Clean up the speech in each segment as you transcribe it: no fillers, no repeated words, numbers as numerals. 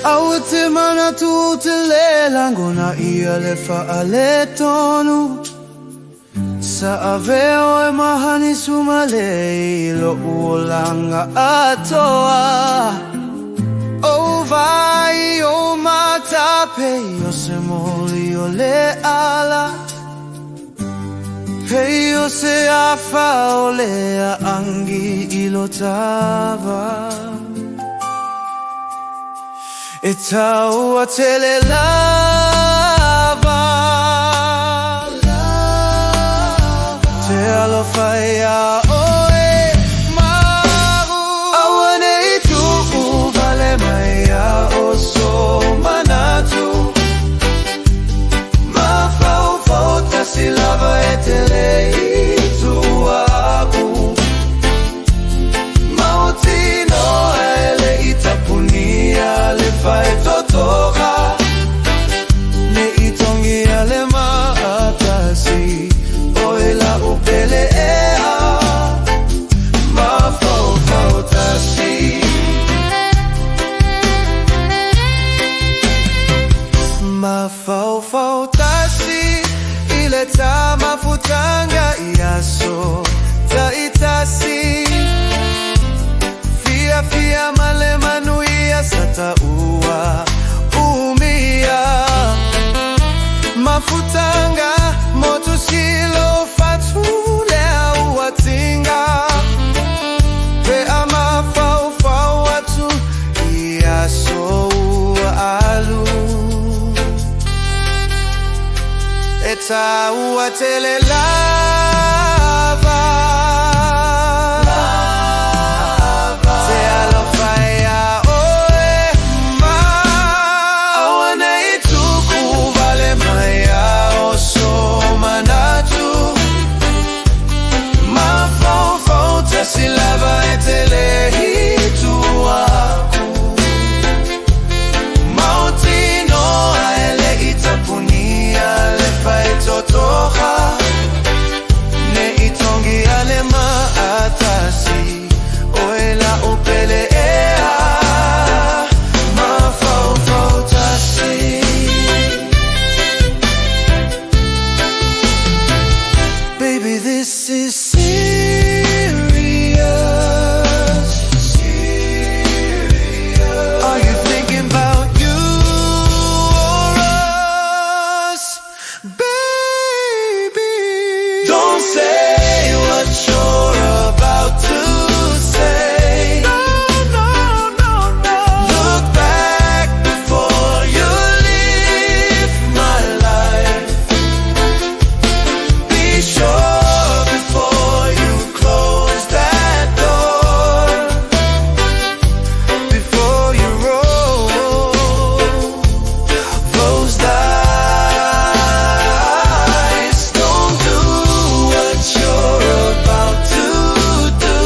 Awate mana tu te lela ngona ia le faale tonu Sa aveo e mahani sumale lo uolanga atoa O vai o matape o se moli o le ala Hei o se afa o le angi ilo tava E taua tele lava Te alofaia oe maru Awane I tuku vale maia o so manatu Mafaufau Tasi lava e tele I tuaku Mautino ele I tapunia le fai totoka Ne I tongi ale maatasi Oe la upele ea Mafaufau Tasi Mafaufau Tasi Ileta mafutanga iaso Taitasi Fia fia male manuia sata ua umia Mafutanga motu silo fatu lea uatinga Pe ama faufau watu ia so alu Eta uatele lava Te alofaia oe ma Awane I tuku vale maia o so manatu Mafaufau Tasi lava e tele hituaku Mautino aele itapunia le fai totoha Ne itongi ale maatasi Oe la upele ea Mafaufau Tasi Baby, this is serious Are you thinking about you or us, baby? Don't say what you're about to say Look back before you leave my life Be sure before you close that door Before you roll those dice Don't do what you're about to do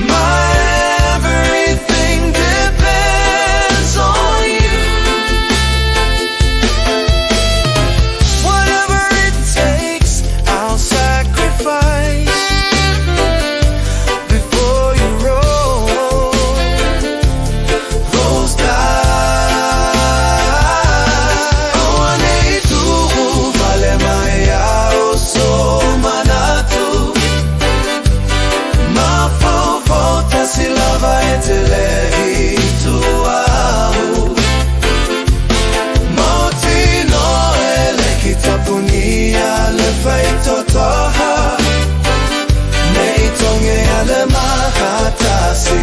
My everything depends on you Whatever it takes, I'll sacrifice Before you roll those dice Awane I tuku vale maia o so manatu Mafaufau Tasi lava e tele hituahu Mautino ele kitapunia le fai totoha Ne itonge ale mahatasi